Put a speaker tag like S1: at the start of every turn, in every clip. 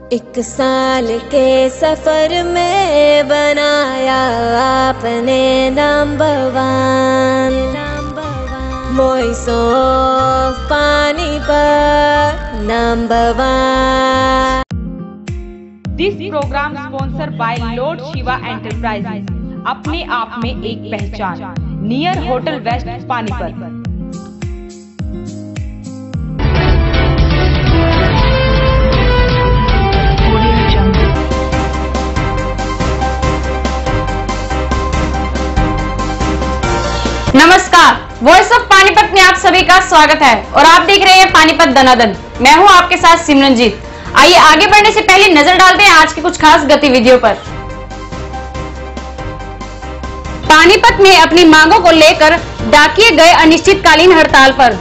S1: एक साल के सफर में बनाया आपने number one, voice of Panipat number one.
S2: This program sponsor by lord Shiva enterprises, अपने आप में एक पहचान, नियर होटल वेस्ट पानीपत।
S3: नमस्कार, वॉइस ऑफ पानीपत में आप सभी का स्वागत है और आप देख रहे हैं पानीपत दनादन। मैं हूं आपके साथ सिमरनजीत। आइए आगे बढ़ने से पहले नजर डालते हैं आज की कुछ खास गतिविधियों पर। पानीपत में अपनी मांगों को लेकर डाकिए गए अनिश्चितकालीन हड़ताल पर।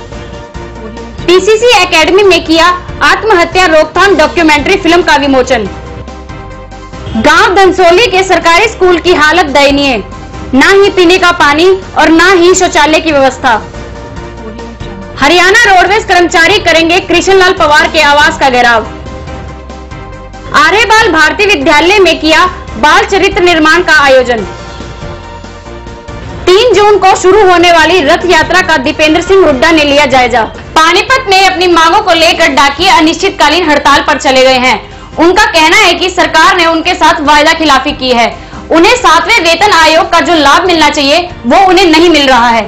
S3: पीसीसी एकेडमी में किया आत्महत्या रोकथाम डॉक्यूमेंट्री फिल्म का विमोचन। गांव धनसोली के सरकारी स्कूल की हालत दयनीय, ना ही पीने का पानी और ना ही शौचालय की व्यवस्था। हरियाणा रोडवेज कर्मचारी करेंगे कृष्णलाल पवार के आवास का घेराव। आर्यबाल भारती विद्यालय में किया बाल चरित्र निर्माण का आयोजन। 3 जून को शुरू होने वाली रथ यात्रा का दीपेंद्र सिंह हुड्डा ने लिया जायजा। पानीपत में अपनी मांगों को लेकर डाकिये अनिश्चितकालीन हड़ताल पर चले गए हैं। उनका कहना है कि सरकार ने उनके साथ वायदा खिलाफी की है। उन्हें 7वें वेतन आयोग का जो लाभ मिलना चाहिए वो उन्हें नहीं मिल रहा है।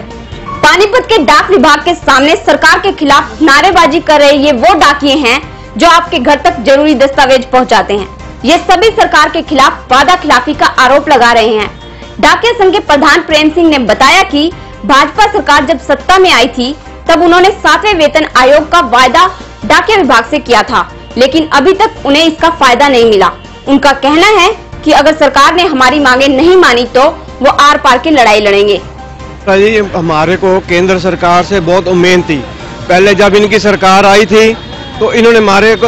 S4: पानीपत के डाक विभाग के सामने सरकार के खिलाफ नारेबाजी कर रहे ये वो डाकिये हैं जो आपके घर तक जरूरी दस्तावेज पहुंचाते हैं। ये सभी सरकार के खिलाफ वादा खिलाफी का आरोप लगा रहे हैं। डाकिया संघ के प्रधान प्रेम सिंह ने बताया कि भाजपा सरकार जब सत्ता में आई थी तब उन्होंने 7वें वेतन आयोग का वायदा डाकिया विभाग से किया था, लेकिन अभी तक उन्हें इसका फायदा नहीं मिला। उनका कहना है कि अगर सरकार ने हमारी मांगे नहीं मानी तो वो आर पार की लड़ाई लड़ेंगे।
S5: हमारे को केंद्र सरकार से बहुत उम्मीद थी। पहले जब इनकी सरकार आई थी तो इन्होंने हमारे को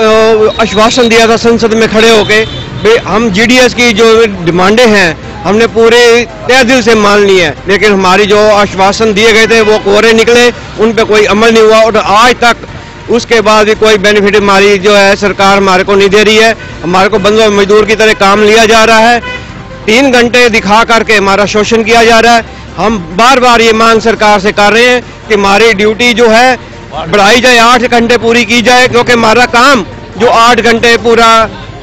S5: आश्वासन दिया था संसद में खड़े होके, भाई हम जीडीएस की जो डिमांडें हैं हमने पूरे तहे दिल से मान ली है, लेकिन हमारी जो आश्वासन दिए गए थे वो कोरे निकले, उन पे कोई अमल नहीं हुआ और आज तक उसके बाद भी कोई बेनिफिट हमारी जो है सरकार हमारे को नहीं दे रही है। हमारे को बंधुआ मजदूर की तरह काम लिया जा रहा है, 3 घंटे दिखा करके हमारा शोषण किया जा रहा है। हम बार बार ये मांग सरकार से कर रहे हैं कि हमारी ड्यूटी जो है बढ़ाई जाए, 8 घंटे पूरी की जाए, क्योंकि हमारा काम जो 8 घंटे पूरा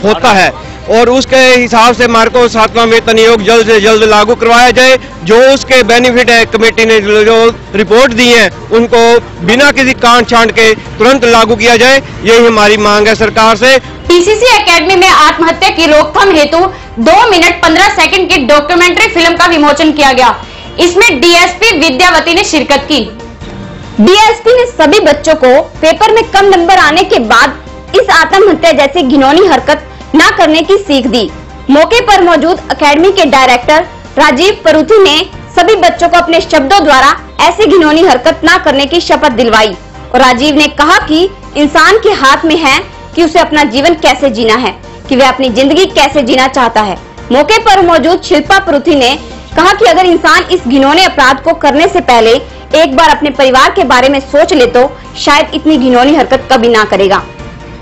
S5: होता है और उसके हिसाब से हमारे को 7वां वेतन आयोग जल्द से जल्द लागू करवाया जाए। जो उसके बेनिफिट है कमेटी ने जो रिपोर्ट दी है उनको बिना किसी कांट छांट के तुरंत लागू किया जाए, यही हमारी मांग है सरकार से।
S3: पीसीसी एकेडमी में आत्महत्या की रोकथाम हेतु 2 मिनट 15 सेकंड की डॉक्यूमेंट्री फिल्म का विमोचन किया गया। इसमें डीएसपी विद्यावती ने शिरकत की।
S4: डीएसपी ने सभी बच्चों को पेपर में कम नंबर आने के बाद इस आत्महत्या जैसी घिनौनी हरकत न करने की सीख दी। मौके पर मौजूद एकेडमी के डायरेक्टर राजीव परुथी ने सभी बच्चों को अपने शब्दों द्वारा ऐसी घिनौनी हरकत न करने की शपथ दिलवाई और राजीव ने कहा कि इंसान के हाथ में है कि उसे अपना जीवन कैसे जीना है, कि वह अपनी जिंदगी कैसे जीना चाहता है। मौके पर मौजूद शिल्पा परुथी ने कहा कि अगर इंसान इस घिनौने अपराध को करने से पहले एक बार अपने परिवार के बारे में सोच ले तो शायद इतनी घिनौनी हरकत कभी ना करेगा।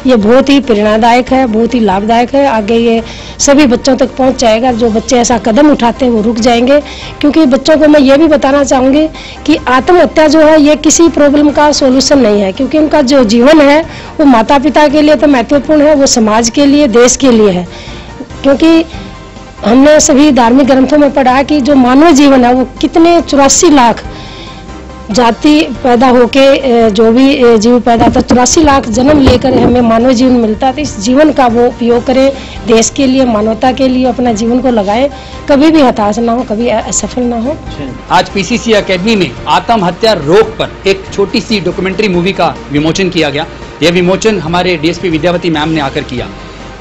S6: ये बहुत ही प्रेरणादायक है, बहुत ही लाभदायक है। आगे ये सभी बच्चों तक पहुंच जाएगा। जो बच्चे ऐसा कदम उठाते हैं वो रुक जाएंगे, क्योंकि बच्चों को मैं ये भी बताना चाहूँगी कि आत्महत्या जो है ये किसी प्रॉब्लम का सॉल्यूशन नहीं है, क्योंकि उनका जो जीवन है वो माता पिता के लिए तो महत्वपूर्ण है, वो समाज के लिए, देश के लिए है। क्योंकि हमने सभी धार्मिक ग्रंथों में पढ़ा कि जो मानव जीवन है वो कितने 84 लाख जाति पैदा होके जो भी जीव पैदा था, 84 लाख जन्म लेकर हमें मानव जीवन मिलता है। तो इस जीवन का वो उपयोग करें, देश के लिए, मानवता के लिए अपना जीवन को लगाएं, कभी भी हताश ना हो, कभी असफल ना हो।
S7: आज पीसीसी एकेडमी में आत्महत्या रोक पर एक छोटी सी डॉक्यूमेंट्री मूवी का विमोचन किया गया। यह विमोचन हमारे डीएसपी विद्यावती मैम ने आकर किया।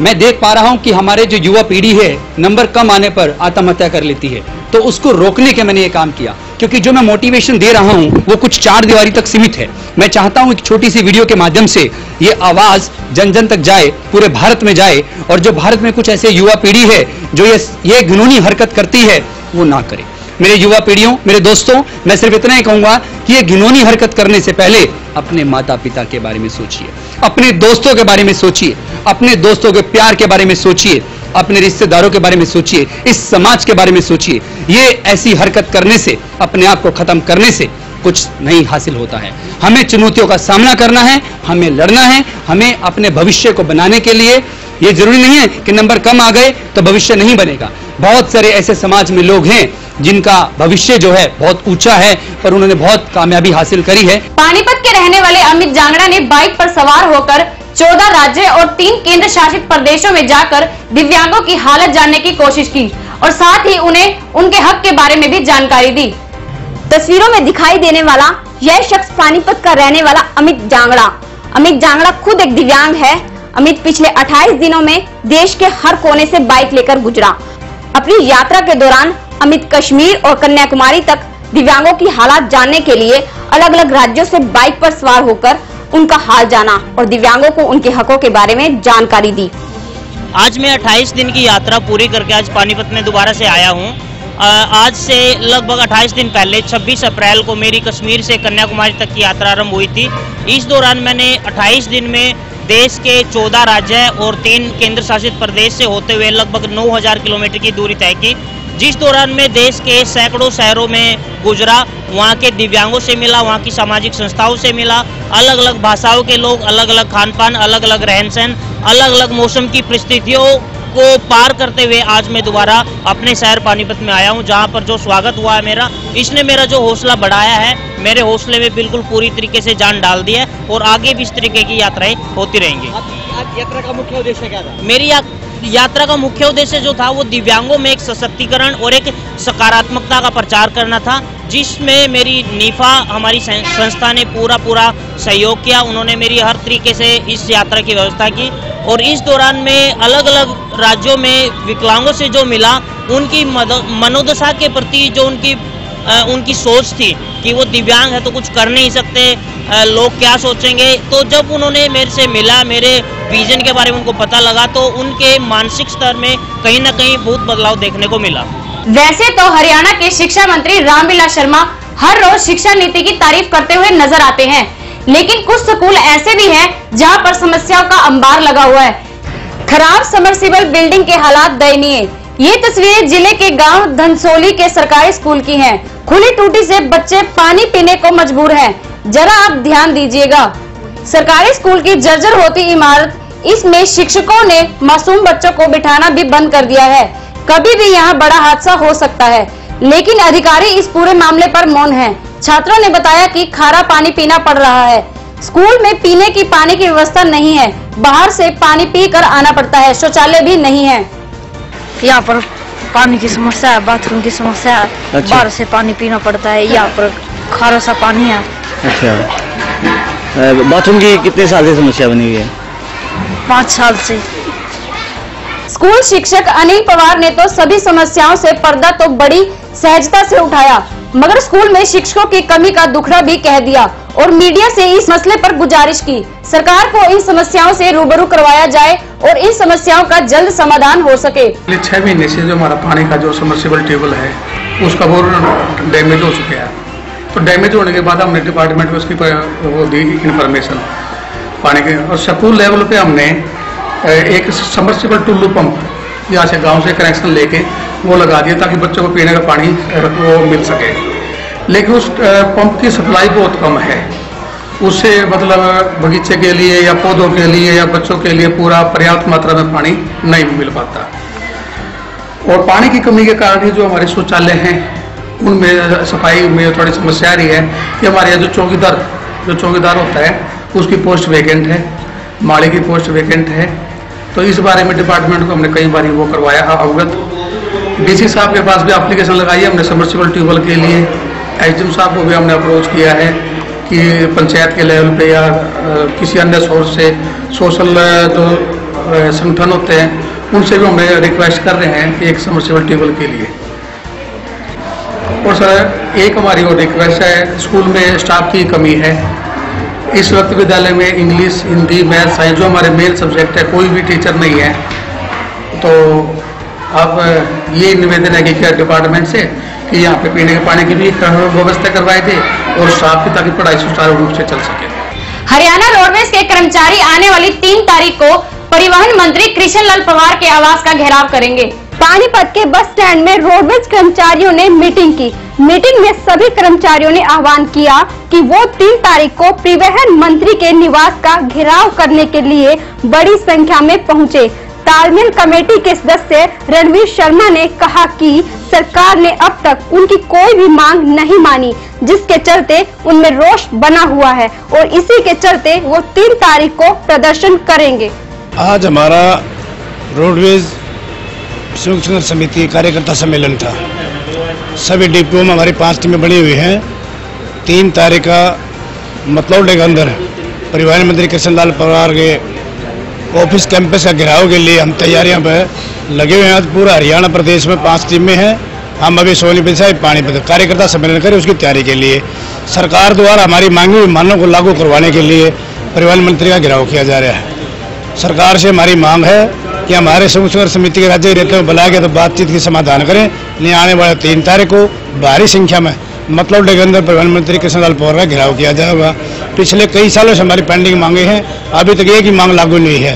S7: मैं देख पा रहा हूं कि हमारे जो युवा पीढ़ी है नंबर कम आने पर आत्महत्या कर लेती है, तो उसको रोकने के मैंने ये काम किया। क्योंकि जो मैं मोटिवेशन दे रहा हूं वो कुछ 4 दीवारी तक सीमित है। मैं चाहता हूं एक छोटी सी वीडियो के माध्यम से ये आवाज जन जन तक जाए, पूरे भारत में जाए, और जो भारत में कुछ ऐसे युवा पीढ़ी है जो ये घिनौनी हरकत करती है वो ना करे। मेरे युवा पीढ़ियों, मेरे दोस्तों, मैं सिर्फ इतना ही कहूंगा कि ये घिनौनी हरकत करने से पहले अपने माता पिता के बारे में सोचिए, अपने दोस्तों के बारे में सोचिए, अपने दोस्तों के प्यार के बारे में सोचिए, अपने रिश्तेदारों के बारे में सोचिए, इस समाज के बारे में सोचिए। ये ऐसी हरकत करने से, अपने आप को खत्म करने से कुछ नहीं हासिल होता है। हमें चुनौतियों का सामना करना है, हमें लड़ना है, हमें अपने भविष्य को बनाने के लिए ये जरूरी नहीं है कि नंबर कम आ गए तो भविष्य नहीं बनेगा। बहुत सारे ऐसे समाज में लोग हैं जिनका भविष्य जो है बहुत ऊंचा है, पर उन्होंने बहुत कामयाबी हासिल करी है।
S3: पानीपत के रहने वाले अमित जांगड़ा ने बाइक पर सवार होकर 14 राज्य और 3 केंद्र शासित प्रदेशों में जाकर दिव्यांगों की हालत जानने की कोशिश की और साथ ही उन्हें उनके हक के बारे में भी जानकारी दी।
S4: तस्वीरों में दिखाई देने वाला यह शख्स पानीपत का रहने वाला अमित जांगड़ा। अमित जांगड़ा खुद एक दिव्यांग है। अमित पिछले 28 दिनों में देश के हर कोने से बाइक लेकर गुजरा। अपनी यात्रा के दौरान अमित कश्मीर और कन्याकुमारी तक दिव्यांगों की हालात जानने के लिए अलग अलग राज्यों से बाइक पर सवार होकर उनका हाल जाना और दिव्यांगों को उनके हकों के बारे में जानकारी दी।
S8: आज मैं 28 दिन की यात्रा पूरी करके आज पानीपत में दोबारा से आया हूँ। आज से लगभग 28 दिन पहले 26 अप्रैल को मेरी कश्मीर से कन्याकुमारी तक की यात्रा आरंभ हुई थी। इस दौरान मैंने 28 दिन में देश के 14 राज्य और 3 केंद्र शासित प्रदेश से होते हुए लगभग 9000 किलोमीटर की दूरी तय की, जिस दौरान मैं देश के सैकड़ों शहरों में गुजरा, वहाँ के दिव्यांगों से मिला, वहाँ की सामाजिक संस्थाओं से मिला, अलग अलग भाषाओं के लोग, अलग अलग खान पान, अलग अलग रहन सहन, अलग अलग मौसम की परिस्थितियों को पार करते हुए आज मैं दोबारा अपने शहर पानीपत में आया हूं, जहां पर जो स्वागत हुआ है मेरा, इसने मेरा जो हौसला बढ़ाया है, मेरे हौसले में बिल्कुल पूरी तरीके से जान डाल दी है और आगे भी इस तरीके की यात्राएं होती रहेंगी।
S9: यात्रा का मुख्य उद्देश्य क्या था?
S8: मेरी यात्रा का मुख्य उद्देश्य जो था वो दिव्यांगों में एक सशक्तिकरण और एक सकारात्मकता का प्रचार करना था, जिसमें मेरी नीफा हमारी संस्था ने पूरा सहयोग किया। उन्होंने मेरी हर तरीके से इस यात्रा की व्यवस्था की और इस दौरान में अलग अलग राज्यों में विकलांगों से जो मिला, उनकी मनोदशा के प्रति जो उनकी सोच थी कि वो दिव्यांग है तो कुछ कर नहीं सकते, लोग क्या सोचेंगे, तो जब उन्होंने मेरे से मिला, मेरे विजन के बारे में उनको पता लगा, तो उनके मानसिक स्तर में कहीं ना कहीं बहुत बदलाव देखने को मिला।
S3: वैसे तो हरियाणा के शिक्षा मंत्री रामविलास शर्मा हर रोज शिक्षा नीति की तारीफ करते हुए नजर आते हैं, लेकिन कुछ स्कूल ऐसे भी हैं जहां पर समस्याओं का अंबार लगा हुआ है। खराब समरसीबल बिल्डिंग के हालात दयनीय। ये तस्वीरें जिले के गांव धनसोली के सरकारी स्कूल की हैं। खुली टूटी से बच्चे पानी पीने को मजबूर हैं। जरा आप ध्यान दीजिएगा। सरकारी स्कूल की जर्जर होती इमारत, इसमें शिक्षकों ने मासूम बच्चों को बिठाना भी बंद कर दिया है। कभी भी यहाँ बड़ा हादसा हो सकता है, लेकिन अधिकारी इस पूरे मामले पर मौन हैं। छात्रों ने बताया कि खारा पानी पीना पड़ रहा है। स्कूल में पीने की पानी की व्यवस्था नहीं है, बाहर से पानी पीकर आना पड़ता है। शौचालय भी नहीं है।
S10: यहाँ पर पानी की समस्या है, बाथरूम की समस्या है। अच्छा। बाहर से पानी पीना पड़ता है। यहाँ पर खारा सा पानी है।
S9: अच्छा, बाथरूम की कितने साल से समस्या बनी हुई है?
S10: 5 साल से।
S3: स्कूल शिक्षक अनिल पवार ने तो सभी समस्याओं से पर्दा तो बड़ी सहजता से उठाया, मगर स्कूल में शिक्षकों की कमी का दुखड़ा भी कह दिया और मीडिया से इस मसले पर गुजारिश की सरकार को इन समस्याओं से रूबरू करवाया जाए और इन समस्याओं का जल्द समाधान हो सके।
S11: 6 महीने से जो हमारा पानी का जो सबमर्सिबल ट्यूबवेल है उसका वो डैमेज हो चुका है, तो डैमेज होने के बाद हमने डिपार्टमेंट में उसकी वो दी इन्फॉर्मेशन पानी के, और स्कूल लेवल पे हमने एक सबमर्सिबल टुल्लू पंप यहाँ से गांव से कनेक्शन लेके वो लगा दिया ताकि बच्चों को पीने का पानी वो मिल सके, लेकिन उस पंप की सप्लाई बहुत कम है। उससे मतलब बगीचे के लिए या पौधों के लिए या बच्चों के लिए पूरा पर्याप्त मात्रा में पानी नहीं मिल पाता। और पानी की कमी के कारण ही जो हमारे शौचालय हैं उनमें सफाई में थोड़ी समस्या आ रही है कि हमारे यहाँ जो चौकीदार होता है उसकी पोस्ट वैकेंट है, माली की पोस्ट वैकेंट है। तो इस बारे में डिपार्टमेंट को हमने कई बार वो करवाया अवगत। डीसी साहब के पास भी एप्लीकेशन लगाई है हमने सबमर्सिबल ट्यूबवेल के लिए। एसडीएम साहब को भी हमने अप्रोच किया है कि पंचायत के लेवल पे या किसी अन्य सोर्स से सोशल जो संगठन होते हैं उनसे भी हमने रिक्वेस्ट कर रहे हैं कि एक सबमर्सिबल ट्यूबवेल के लिए। और सर एक हमारी और रिक्वेस्ट है, स्कूल में स्टाफ की कमी है। इस वक्त विद्यालय में इंग्लिश, हिंदी, मैथ, साइंस जो हमारे मेन सब्जेक्ट है कोई भी टीचर नहीं है। तो अब ये निवेदन है कि क्या डिपार्टमेंट से कि यहाँ पे पीने के पानी की भी व्यवस्था करवाए थे और स्टाफ की, ताकि पढ़ाई सुचारू रूप से चल सके।
S3: हरियाणा रोडवेज के कर्मचारी आने वाली 3 तारीख को परिवहन मंत्री कृष्ण लाल पंवार के आवास का घेराव करेंगे।
S4: पानीपत के बस स्टैंड में रोडवेज कर्मचारियों ने मीटिंग की। मीटिंग में सभी कर्मचारियों ने आह्वान किया कि वो 3 तारीख को परिवहन मंत्री के निवास का घेराव करने के लिए बड़ी संख्या में पहुंचे। तालमेल कमेटी के सदस्य रणवीर शर्मा ने कहा कि सरकार ने अब तक उनकी कोई भी मांग नहीं मानी, जिसके चलते उनमें रोष बना हुआ है और इसी के चलते वो 3 तारीख को प्रदर्शन करेंगे।
S12: आज हमारा रोडवेज संयुक्त संघर्ष समिति कार्यकर्ता सम्मेलन था। सभी डिपो में हमारी 5 टीमें बनी हुई हैं। 3 तारीख का मतलौडे के अंदर परिवहन मंत्री कृष्ण लाल पंवार के ऑफिस कैंपस का घेराव के लिए हम तैयारियां पर लगे हुए हैं। पूरा हरियाणा प्रदेश में 5 टीमें हैं। हम अभी सोनीपत से पानीपत कार्यकर्ता सम्मेलन करें, उसकी तैयारी के लिए सरकार द्वारा हमारी मांगी हुई मानों को लागू करवाने के लिए परिवहन मंत्री का घेराव किया जा रहा है। सरकार से हमारी मांग है कि हमारे संयुक्त संघर्ष समिति के राज्य नेताओं को बुला के तो बातचीत की समाधान करें। नहीं आने वाले 3 तारीख को भारी संख्या में मतलब के अंदर प्रधानमंत्री कृष्ण लाल पंवार का घेराव किया जाएगा। पिछले कई सालों से हमारी पेंडिंग मांगे हैं, अभी तक एक ही मांग लागू नहीं है।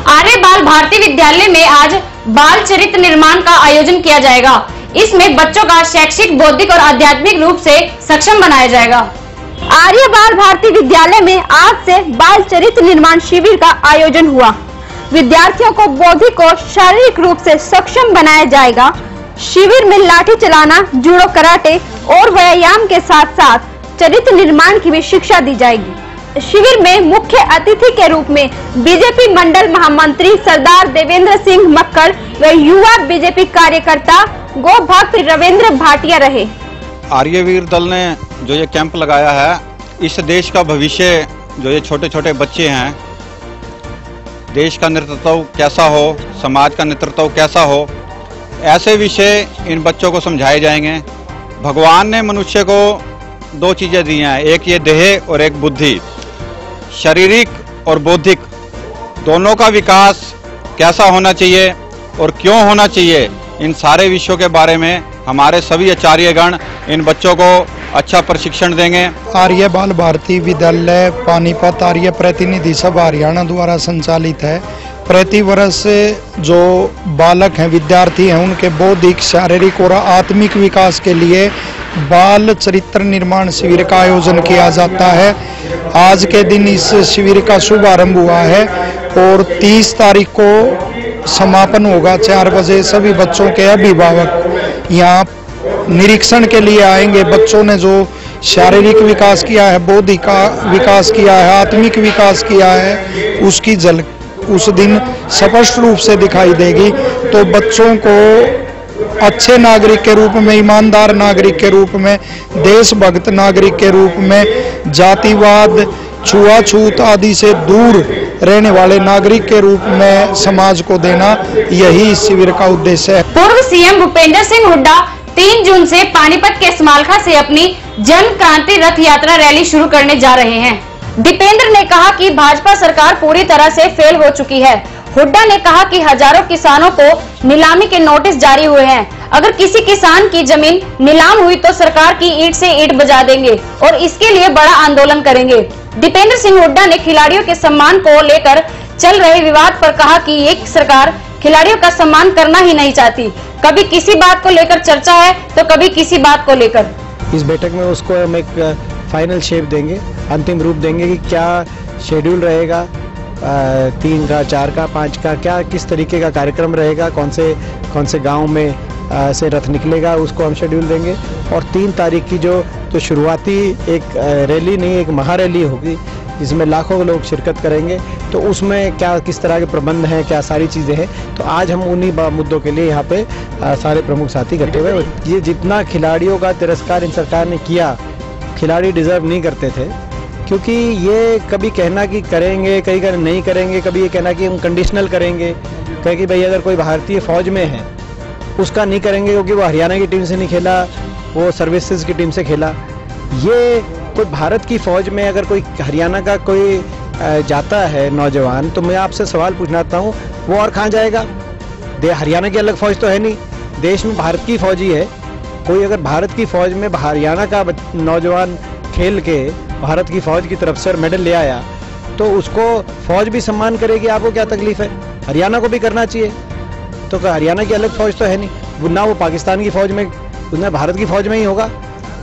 S3: आर्य बाल भारती विद्यालय में आज बाल चरित्र निर्माण का आयोजन किया जाएगा। इसमें बच्चों का शैक्षिक, बौद्धिक और आध्यात्मिक रूप से सक्षम बनाया जाएगा।
S4: आर्य बाल भारती विद्यालय में आज से बाल चरित्र निर्माण शिविर का आयोजन हुआ। विद्यार्थियों को बौद्धिक और शारीरिक रूप से सक्षम बनाया जाएगा। शिविर में लाठी चलाना, जूडो, कराटे और व्यायाम के साथ साथ चरित्र निर्माण की भी शिक्षा दी जाएगी। शिविर में मुख्य अतिथि के रूप में बीजेपी मंडल महामंत्री सरदार देवेंद्र सिंह मक्कड़ व युवा बीजेपी कार्यकर्ता गो भक्त रविंद्र भाटिया रहे।
S13: आर्यवीर दल ने जो ये कैंप लगाया है, इस देश का भविष्य जो ये छोटे छोटे बच्चे हैं, देश का नेतृत्व कैसा हो, समाज का नेतृत्व कैसा हो, ऐसे विषय इन बच्चों को समझाए जाएंगे। भगवान ने मनुष्य को 2 चीज़ें दी हैं, एक ये देह और एक बुद्धि। शारीरिक और बौद्धिक दोनों का विकास कैसा होना चाहिए और क्यों होना चाहिए, इन सारे विषयों के बारे में हमारे सभी आचार्यगण इन बच्चों को अच्छा प्रशिक्षण देंगे।
S14: आर्य बाल भारती विद्यालय पानीपत आर्य प्रतिनिधि सभा हरियाणा द्वारा संचालित है। प्रति वर्ष जो बालक हैं, विद्यार्थी हैं, उनके बौद्धिक, शारीरिक और आत्मिक विकास के लिए बाल चरित्र निर्माण शिविर का आयोजन किया जाता है। आज के दिन इस शिविर का शुभारंभ हुआ है और 30 तारीख को समापन होगा। 4 बजे सभी बच्चों के अभिभावक यहाँ निरीक्षण के लिए आएंगे। बच्चों ने जो शारीरिक विकास किया है, बौद्धिक विकास किया है, आत्मिक विकास किया है, उसकी झलक उस दिन स्पष्ट रूप से दिखाई देगी। तो बच्चों को अच्छे नागरिक के रूप में, ईमानदार नागरिक के रूप में, देशभक्त नागरिक के रूप में, जातिवाद, छुआछूत आदि से दूर रहने वाले नागरिक के रूप में समाज को देना, यही इस शिविर का उद्देश्य है।
S3: पूर्व सीएम भूपेंद्र सिंह हुड्डा 3 जून से पानीपत के स्मालखा से अपनी जन क्रांति रथ यात्रा रैली शुरू करने जा रहे हैं। दीपेंद्र ने कहा कि भाजपा सरकार पूरी तरह से फेल हो चुकी है। हुड्डा ने कहा कि हजारों किसानों को नीलामी के नोटिस जारी हुए हैं। अगर किसी किसान की जमीन नीलाम हुई तो सरकार की ईंट से ईंट बजा देंगे और इसके लिए बड़ा आंदोलन करेंगे। दीपेंद्र सिंह हुड्डा ने खिलाड़ियों के सम्मान को लेकर चल रहे विवाद पर कहा कि ये सरकार खिलाड़ियों का सम्मान करना ही नहीं चाहती। कभी किसी बात को लेकर चर्चा है तो कभी किसी बात को लेकर।
S15: इस बैठक में उसको हम एक फाइनल शेप देंगे, अंतिम रूप देंगे कि क्या शेड्यूल रहेगा 3 का, 4 का, 5 का, क्या किस तरीके का कार्यक्रम रहेगा, कौन से गांव में से रथ निकलेगा, उसको हम शेड्यूल देंगे। और 3 तारीख की जो शुरुआती एक रैली नहीं, एक महारैली होगी जिसमें लाखों लोग शिरकत करेंगे। तो उसमें क्या किस तरह के प्रबंध हैं, क्या सारी चीज़ें हैं, तो आज हम उन्हीं मुद्दों के लिए यहाँ पे सारे प्रमुख साथी इकट्ठे हुए। ये जितना खिलाड़ियों का तिरस्कार इन सरकार ने किया, खिलाड़ी डिजर्व नहीं करते थे, क्योंकि ये कभी कहना कि करेंगे, कहीं कहना नहीं करेंगे, कभी ये कहना कि हम कंडीशनल करेंगे, कहे कि भाई अगर कोई भारतीय फौज में है उसका नहीं करेंगे क्योंकि वो हरियाणा की टीम से नहीं खेला, वो सर्विसेज की टीम से खेला। ये कोई भारत की फौज में अगर कोई हरियाणा का कोई जाता है नौजवान, तो मैं आपसे सवाल पूछना चाहता हूँ, वो और कहाँ जाएगा? हरियाणा की अलग फौज तो है नहीं, देश में भारत की फौज ही है। कोई अगर भारत की फौज में हरियाणा का नौजवान खेल के भारत की फौज की तरफ से मेडल ले आया तो उसको फौज भी सम्मान करेगी। आपको क्या तकलीफ है? हरियाणा को भी करना चाहिए। तो हरियाणा की अलग फौज तो है नहीं, ना वो पाकिस्तान की फौज में, उसने भारत की फौज में ही होगा।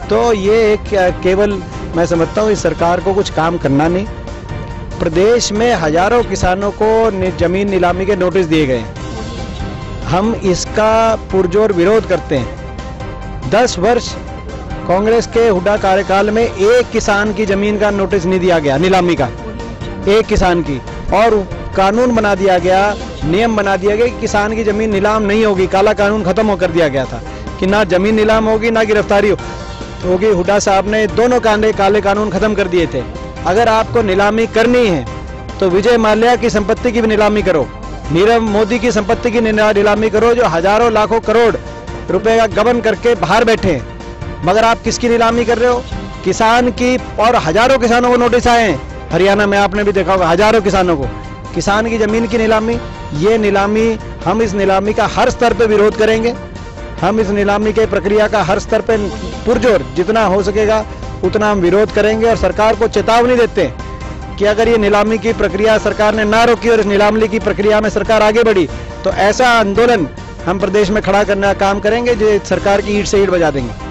S15: तो ये एक केवल मैं समझता हूँ इस सरकार को कुछ काम करना नहीं। प्रदेश में हजारों किसानों को जमीन नीलामी के नोटिस दिए गए, हम इसका पुरजोर विरोध करते हैं। 10 वर्ष कांग्रेस के हुड्डा कार्यकाल में एक किसान की जमीन का नोटिस नहीं दिया गया, नीलामी का, एक किसान की, और कानून बना दिया गया, नियम बना दिया गया कि किसान की जमीन नीलाम नहीं होगी। काला कानून खत्म होकर दिया गया था कि ना जमीन नीलाम होगी ना गिरफ्तारी होगी। हुड्डा साहब ने दोनों काले कानून खत्म कर दिए थे। अगर आपको नीलामी करनी है तो विजय माल्या की संपत्ति की भी नीलामी करो, नीरव मोदी की संपत्ति की नीलामी करो, जो हजारों लाखों करोड़ रुपए का गबन करके बाहर बैठे हैं। मगर आप किसकी नीलामी कर रहे हो? किसान की। और हजारों किसानों को नोटिस आए हैं हरियाणा में, आपने भी देखा होगा, हजारों किसानों को किसान की जमीन की नीलामी। ये नीलामी, हम इस नीलामी का हर स्तर पे विरोध करेंगे। हम इस नीलामी के प्रक्रिया का हर स्तर पे पुरजोर जितना हो सकेगा उतना हम विरोध करेंगे और सरकार को चेतावनी देते हैं कि अगर ये नीलामी की प्रक्रिया सरकार ने ना रोकी और इस नीलामी की प्रक्रिया में सरकार आगे बढ़ी तो ऐसा आंदोलन हम प्रदेश में खड़ा करने का काम करेंगे जो सरकार की ईंट से ईंट बजा देंगे।